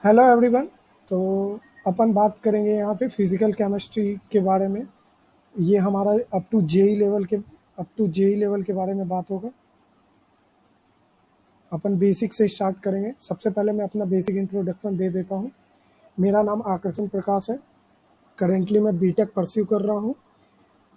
Hello everyone. तो अपन बात करेंगे यहाँ पे फिजिकल केमिस्ट्री के बारे में। ये हमारा अप टू जेई लेवल के बारे में बात होगा। अपन बेसिक से स्टार्ट करेंगे। सबसे पहले मैं अपना बेसिक इंट्रोडक्शन दे देता हूँ। मेरा नाम आकर्षण प्रकाश है। करेंटली मैं बीटेक परस्यू कर रहा हूँ।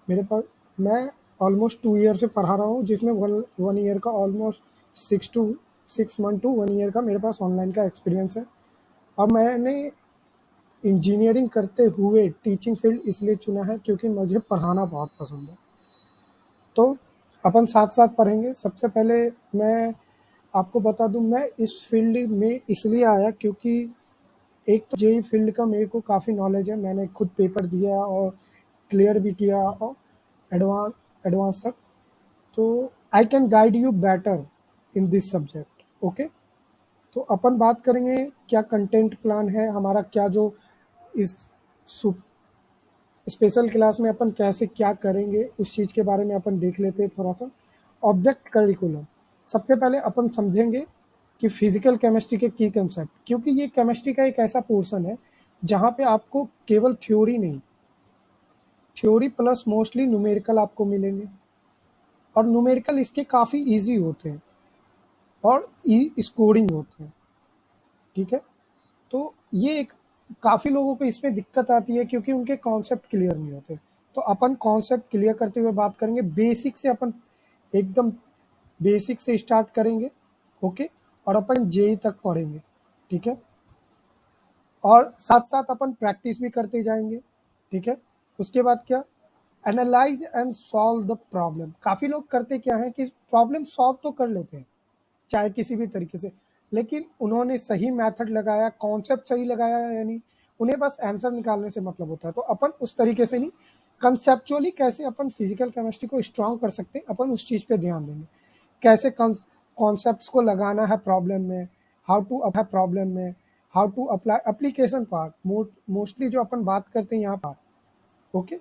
मेरे पास मैं ऑलमोस्ट 2 ईयर से पढ़ा रहा हूँ, जिसमें वन ईयर का ऑलमोस्ट 6 मंथ टू 1 ईयर का मेरे पास ऑनलाइन का एक्सपीरियंस है। अब मैंने इंजीनियरिंग करते हुए टीचिंग फील्ड इसलिए चुना है क्योंकि मुझे पढ़ाना बहुत पसंद है। तो अपन साथ साथ पढ़ेंगे। सबसे पहले मैं आपको बता दूं, मैं इस फील्ड में इसलिए आया क्योंकि एक तो जेई फील्ड का मेरे को काफ़ी नॉलेज है। मैंने खुद पेपर दिया और क्लियर भी किया और एडवांस एडवांस तक। तो I can guide you better in this subject. Okay. तो अपन बात करेंगे क्या कंटेंट प्लान है हमारा, क्या जो इस स्पेशल क्लास में अपन कैसे क्या करेंगे उस चीज़ के बारे में अपन देख लेते हैं थोड़ा सा। Object curriculum. सबसे पहले अपन समझेंगे कि फिजिकल केमिस्ट्री के की कंसेप्ट, क्योंकि ये केमिस्ट्री का एक ऐसा पोर्शन है जहाँ पे आपको केवल थ्योरी नहीं, थ्योरी प्लस मोस्टली न्यूमेरिकल आपको मिलेंगे। और न्यूमेरिकल इसके काफ़ी इजी होते हैं और ई स्कोरिंग होते हैं। ठीक है। तो ये एक काफ़ी लोगों को इसमें दिक्कत आती है क्योंकि उनके कॉन्सेप्ट क्लियर नहीं होते। तो अपन कॉन्सेप्ट क्लियर करते हुए बात करेंगे। बेसिक से अपन एकदम बेसिक से स्टार्ट करेंगे। ओके। और अपन जेई तक पढ़ेंगे। ठीक है। और साथ साथ अपन प्रैक्टिस भी करते जाएंगे। ठीक है। उसके बाद क्या, analyse and solve the problem. काफ़ी लोग करते क्या है कि प्रॉब्लम सॉल्व तो कर लेते हैं चाहे किसी भी तरीके से, लेकिन उन्होंने सही मेथड लगाया, कॉन्सेप्ट सही लगाया या नहीं, उन्हें बस आंसर निकालने से मतलब होता है। तो अपन उस तरीके से नहीं, कंसेप्चुअली कैसे अपन फिजिकल केमिस्ट्री को स्ट्रांग कर सकते हैं, अपन उस चीज़ पे ध्यान देंगे। कैसे कॉन्सेप्ट्स को लगाना है प्रॉब्लम में, हाउ टू अप्लाई प्रॉब्लम में, how to apply application part, mostly जो अपन बात करते हैं यहाँ पर। ओके।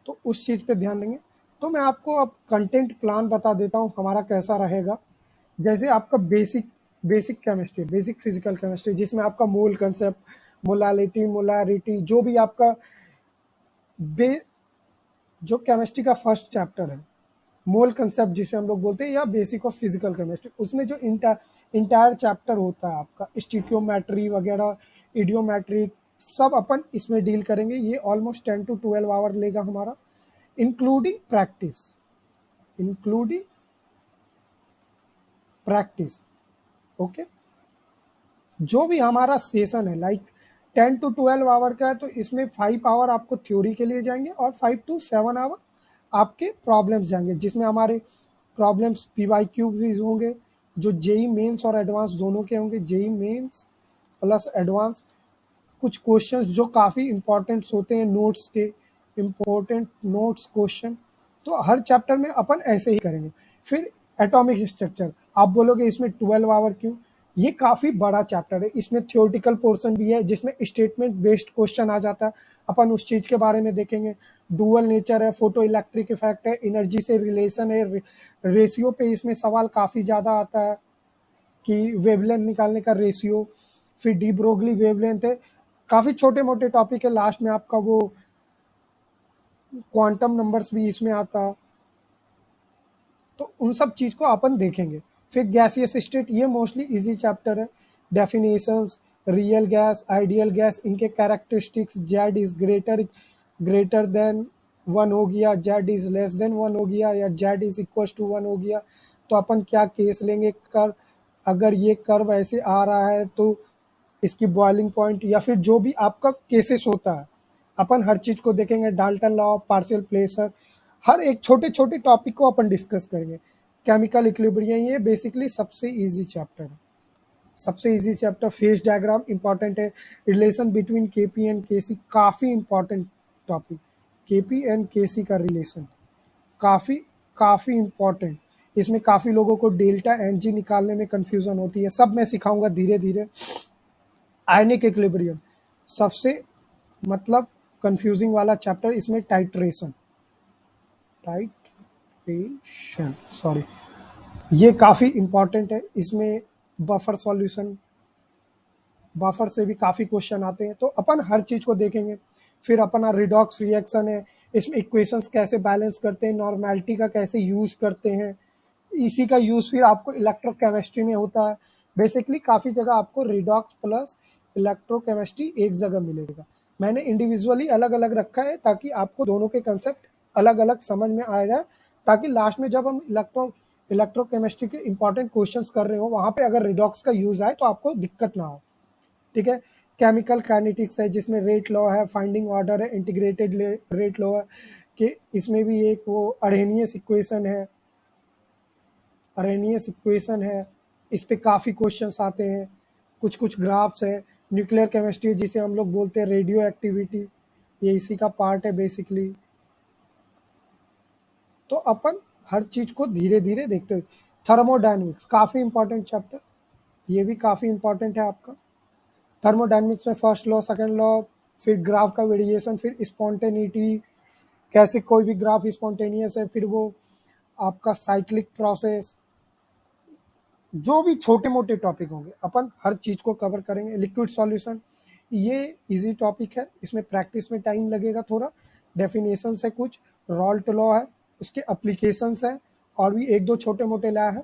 तो उस चीज़ पे ध्यान देंगे। तो मैं आपको अब कंटेंट प्लान बता देता हूँ हमारा कैसा रहेगा। जैसे आपका basic chemistry, basic physical chemistry, जिसमें आपका मोल कंसेप्ट, मोलालिटी, मोलारिटी, जो भी आपका बे जो केमिस्ट्री का फर्स्ट चैप्टर है, मोल कंसेप्ट जिसे हम लोग बोलते हैं, या बेसिक ऑफ फिजिकल केमिस्ट्री, उसमें जो इंटायर चैप्टर होता है आपका स्टिक्योमेट्री वगैरह, इडियोमेट्री, सब अपन इसमें डील करेंगे। ये ऑलमोस्ट 10 to 12 आवर लेगा हमारा, including practice, including practice. Okay. जो भी हमारा सेशन है लाइक 10 to 12 आवर का है, तो इसमें 5 आवर आपको थ्योरी के लिए जाएंगे और 5 to 7 आवर आपके प्रॉब्लम्स जाएंगे, जिसमें हमारे प्रॉब्लम्स पीवाईक्यू भी होंगे, जो जेई मेंस और एडवांस दोनों के होंगे, जेई मेंस प्लस एडवांस। कुछ क्वेश्चंस जो काफ़ी इंपॉर्टेंट्स होते हैं, नोट्स के इम्पोर्टेंट नोट्स क्वेश्चन। तो हर चैप्टर में अपन ऐसे ही करेंगे। फिर एटॉमिक स्ट्रक्चर, आप बोलोगे इसमें 12 आवर क्यों, ये काफ़ी बड़ा चैप्टर है। इसमें थियोरटिकल पोर्शन भी है जिसमें स्टेटमेंट बेस्ड क्वेश्चन आ जाता है, अपन उस चीज़ के बारे में देखेंगे। डुअल नेचर है, फोटो इलेक्ट्रिक इफेक्ट है, एनर्जी से रिलेशन है, रेशियो पे इसमें सवाल काफ़ी ज़्यादा आता है कि वेवलेंथ निकालने का रेशियो। फिर डी ब्रोगली वेवलेंथ है। काफ़ी छोटे मोटे टॉपिक है। लास्ट में आपका वो क्वांटम नंबर्स भी इसमें आता। तो उन सब चीज़ को अपन देखेंगे। फिर गैसियस स्टेट, ये मोस्टली इजी चैप्टर है। Definitions, real gas, ideal gas, इनके characteristics, Z is greater than 1 हो गया, जेड इज लेस देन 1 हो गया, या जेड इज इक्वल टू 1 हो गया। तो अपन क्या केस लेंगे, कर अगर ये कर्व ऐसे आ रहा है तो इसकी बॉइलिंग पॉइंट, या फिर जो भी आपका केसेस होता है, अपन हर चीज़ को देखेंगे। डाल्टन लॉ, पार्शियल प्रेशर, हर एक छोटे छोटे टॉपिक को अपन डिस्कस करेंगे। केमिकल इक्विलिब्रियम, ये बेसिकली सबसे इजी चैप्टर है, सबसे easy chapter. Phase diagram important है। रिलेशन बिटवीन केपी एंड केसी, काफ़ी इंपॉर्टेंट टॉपिक। केपी एंड केसी का रिलेशन काफ़ी काफ़ी इंपॉर्टेंट। इसमें काफ़ी लोगों को डेल्टा एनजी निकालने में कंफ्यूजन होती है, सब मैं सिखाऊंगा धीरे धीरे। आयनिक इक्विलिब्रियम सबसे मतलब कंफ्यूजिंग वाला चैप्टर, इसमें टाइट्रेशन सॉरी, ये काफ़ी इंपॉर्टेंट है। इसमें बफर सॉल्यूशन, बफर से भी काफ़ी क्वेश्चन आते हैं, तो अपन हर चीज़ को देखेंगे। फिर अपना रिडॉक्स रिएक्शन है, इसमें इक्वेशंस कैसे बैलेंस करते हैं, नॉर्मेलिटी का कैसे यूज़ करते हैं, इसी का यूज़ फिर आपको इलेक्ट्रोकेमिस्ट्री में होता है। बेसिकली काफ़ी जगह आपको रिडॉक्स प्लस इलेक्ट्रोकेमिस्ट्री एक जगह मिलेगा। मैंने इंडिविजुअली अलग अलग रखा है ताकि आपको दोनों के कंसेप्ट अलग अलग समझ में आ जाए, ताकि लास्ट में जब हम इलेक्ट्रोकेमिस्ट्री के इंपॉर्टेंट क्वेश्चंस कर रहे हो वहाँ पे अगर रिडॉक्स का यूज़ आए तो आपको दिक्कत ना हो। ठीक है। केमिकल काइनेटिक्स है जिसमें रेट लॉ है, फाइंडिंग ऑर्डर है, इंटीग्रेटेड रेट लॉ है, कि इसमें भी एक वो अरहेनियस इक्वेशन है, इस पे काफ़ी क्वेश्चंस आते हैं, कुछ कुछ ग्राफ्स हैं। न्यूक्लियर केमिस्ट्री जिसे हम लोग बोलते हैं रेडियो एक्टिविटी, ये इसी का पार्ट है बेसिकली। तो अपन हर चीज़ को धीरे धीरे देखते हुए, थर्मोडायनेमिक्स काफ़ी इंपॉर्टेंट चैप्टर, ये भी काफ़ी इंपॉर्टेंट है आपका। थर्मोडायनेमिक्स में फर्स्ट लॉ, सेकंड लॉ, फिर ग्राफ का वेरिएशन, फिर स्पॉन्टेनिटी, कैसे कोई भी ग्राफ स्पॉन्टेनियस है, फिर वो आपका साइक्लिक प्रोसेस, जो भी छोटे मोटे टॉपिक होंगे अपन हर चीज़ को कवर करेंगे। लिक्विड सॉल्यूशन, ये इजी टॉपिक है, इसमें प्रैक्टिस में टाइम लगेगा थोड़ा। डेफिनेशन है कुछ, रॉल्ट लॉ है, उसके अप्लीकेशंस है, और भी एक दो छोटे मोटे लॉ है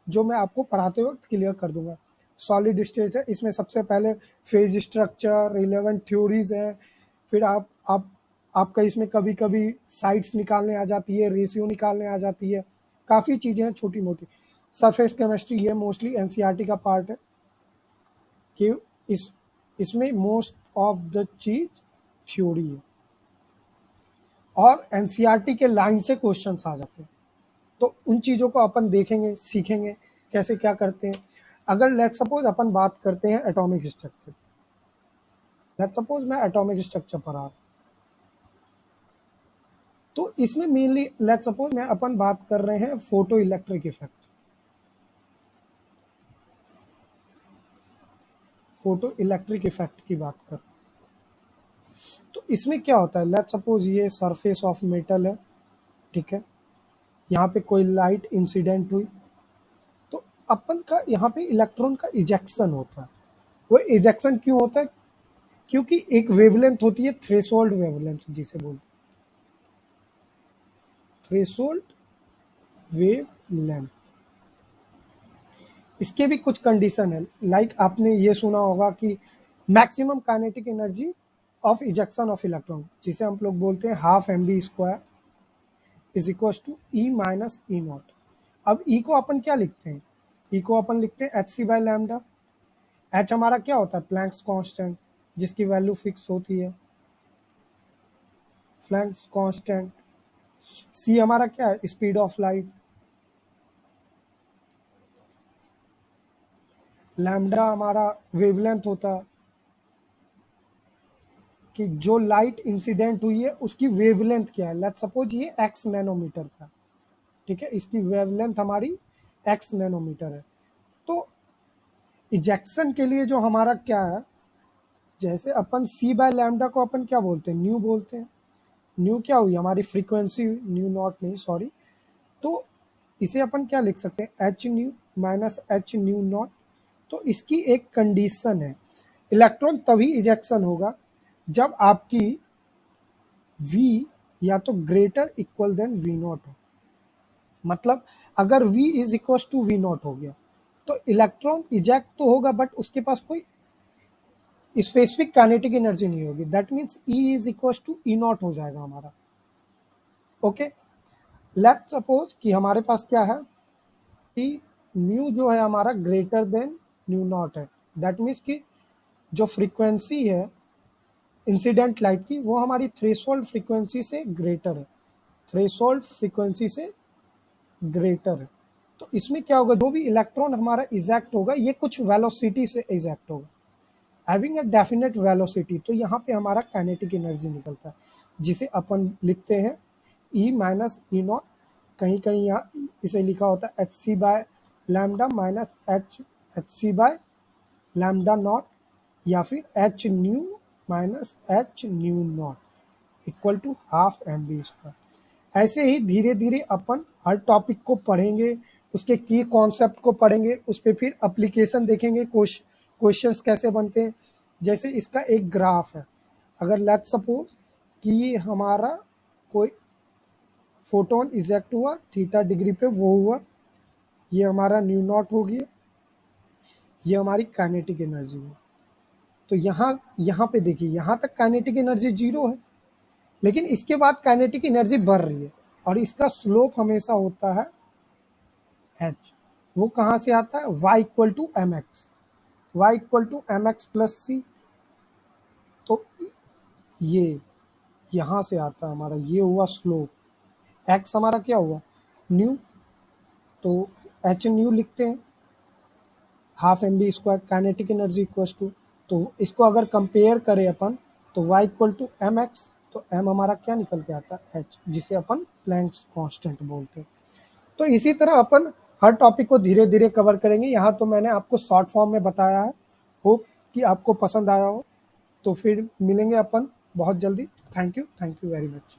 जो मैं आपको पढ़ाते वक्त क्लियर कर दूंगा। सॉलिड स्टेज है, इसमें सबसे पहले फेज स्ट्रक्चर, रिलेवेंट थ्योरीज है, फिर आपका इसमें कभी कभी साइड्स निकालने आ जाती है, रेशियो निकालने आ जाती है, काफ़ी चीज़ें हैं छोटी मोटी। सरफेस केमिस्ट्री, ये मोस्टली एनसीईआरटी का पार्ट है कि इसमें मोस्ट ऑफ द चीज थ्योरी है और एनसीईआरटी के लाइन से क्वेश्चंस आ जाते हैं, तो उन चीज़ों को अपन देखेंगे, सीखेंगे कैसे क्या करते हैं। अगर लेट सपोज अपन बात करते हैं एटॉमिक स्ट्रक्चर, लेट सपोज मैं एटॉमिक स्ट्रक्चर पर आ, तो इसमें मेनली लेट सपोज मैं अपन बात कर रहे हैं photo electric effect, photo electric effect की बात कर, तो इसमें क्या होता है, लेट सपोज ये सरफेस ऑफ मेटल है, ठीक है, यहाँ पे कोई लाइट इंसिडेंट हुई, तो अपन का यहाँ पे इलेक्ट्रॉन का इजेक्शन होता है। वो इजेक्शन क्यों होता है, क्योंकि एक वेवलेंथ होती है, थ्रेशोल्ड वेवलेंथ जिसे बोलते हैं, थ्रेशोल्ड वेवलेंथ। इसके भी कुछ कंडीशन है, लाइक आपने ये सुना होगा कि maximum kinetic energy of ejection of electron, जिसे हम लोग बोलते हैं half mv² is equal to E minus E naught. अब ई को अपन क्या लिखते हैं, ई को अपन लिखते हैं hc/λ। एच हमारा क्या होता है, प्लैंक्स कांस्टेंट, जिसकी वैल्यू फिक्स होती है, प्लैंक्स कांस्टेंट। सी हमारा क्या है, स्पीड ऑफ लाइट। लैम्डा हमारा वेवलेंथ होता है, कि जो लाइट इंसिडेंट हुई है उसकी वेवलेंथ क्या है, लेट्स सपोज ये x नैनोमीटर का, ठीक है, इसकी वेवलेंथ हमारी x नैनोमीटर है। तो इजेक्शन के लिए जो हमारा क्या है, जैसे अपन c/λ को अपन क्या बोलते हैं, न्यू बोलते हैं। न्यू क्या हुई, हमारी फ्रीक्वेंसी, न्यू नॉट नहीं सॉरी, तो इसे अपन क्या लिख सकते हैं, H new minus H new not. तो इसकी एक कंडीशन है, इलेक्ट्रॉन तभी इजेक्शन होगा जब आपकी v या तो greater equal than v naught हो। मतलब अगर v is equal to v naught हो गया तो इलेक्ट्रॉन इजेक्ट तो होगा बट उसके पास कोई स्पेसिफिक काइनेटिक एनर्जी नहीं होगी, that means E is equal to E naught हो जाएगा हमारा। ओके, लेट्स सपोज कि हमारे पास क्या है कि न्यू जो है हमारा ग्रेटर देन न्यू नॉट है, दैट मीन्स कि जो फ्रीक्वेंसी है इंसिडेंट लाइट की वो हमारी थ्रेशोल्ड फ्रीक्वेंसी से ग्रेटर है, थ्रेशोल्ड फ्रीक्वेंसी से ग्रेटर है। तो इसमें क्या होगा, जो भी इलेक्ट्रॉन हमारा इजेक्ट होगा ये कुछ वेलोसिटी से इजेक्ट होगा, हैविंग अ डेफिनेट वेलोसिटी। तो यहाँ पे हमारा काइनेटिक एनर्जी निकलता है, जिसे अपन लिखते हैं E माइनस ई नॉट। कहीं कहीं यहाँ इसे लिखा होता है hc/λ माइनस hc/λ नॉट, या फिर h nu minus h nu naught equal to half mv²। ऐसे ही धीरे धीरे अपन हर टॉपिक को पढ़ेंगे, उसके की कॉन्सेप्ट को पढ़ेंगे, उस पर फिर अप्लीकेशन देखेंगे, क्वेश्चंस कैसे बनते हैं, जैसे इसका एक ग्राफ है, अगर लेट्स सपोज कि ये हमारा कोई फोटोन इजेक्ट हुआ थीटा डिग्री पे, वो हुआ, ये हमारा न्यू नॉट हो गया, ये हमारी काइनेटिक एनर्जी है। तो यहाँ पे देखिए, यहाँ तक काइनेटिक एनर्जी 0 है, लेकिन इसके बाद काइनेटिक एनर्जी बढ़ रही है और इसका स्लोप हमेशा होता है h। वो कहाँ से आता है, y equal to m x, y equal to m x plus c. तो ये यहाँ से आता है हमारा, ये हुआ स्लोप, x हमारा क्या हुआ, न्यू, तो h न्यू लिखते हैं, half m b square kinetic energy equal to, तो इसको अगर कंपेयर करें अपन तो y equal to m x, तो m हमारा क्या निकल के आता है, h, जिसे अपन प्लैंक्स कांस्टेंट बोलते हैं। तो इसी तरह अपन हर टॉपिक को धीरे धीरे कवर करेंगे। यहाँ तो मैंने आपको शॉर्ट फॉर्म में बताया है, होप कि आपको पसंद आया हो। तो फिर मिलेंगे अपन बहुत जल्दी। Thank you very much.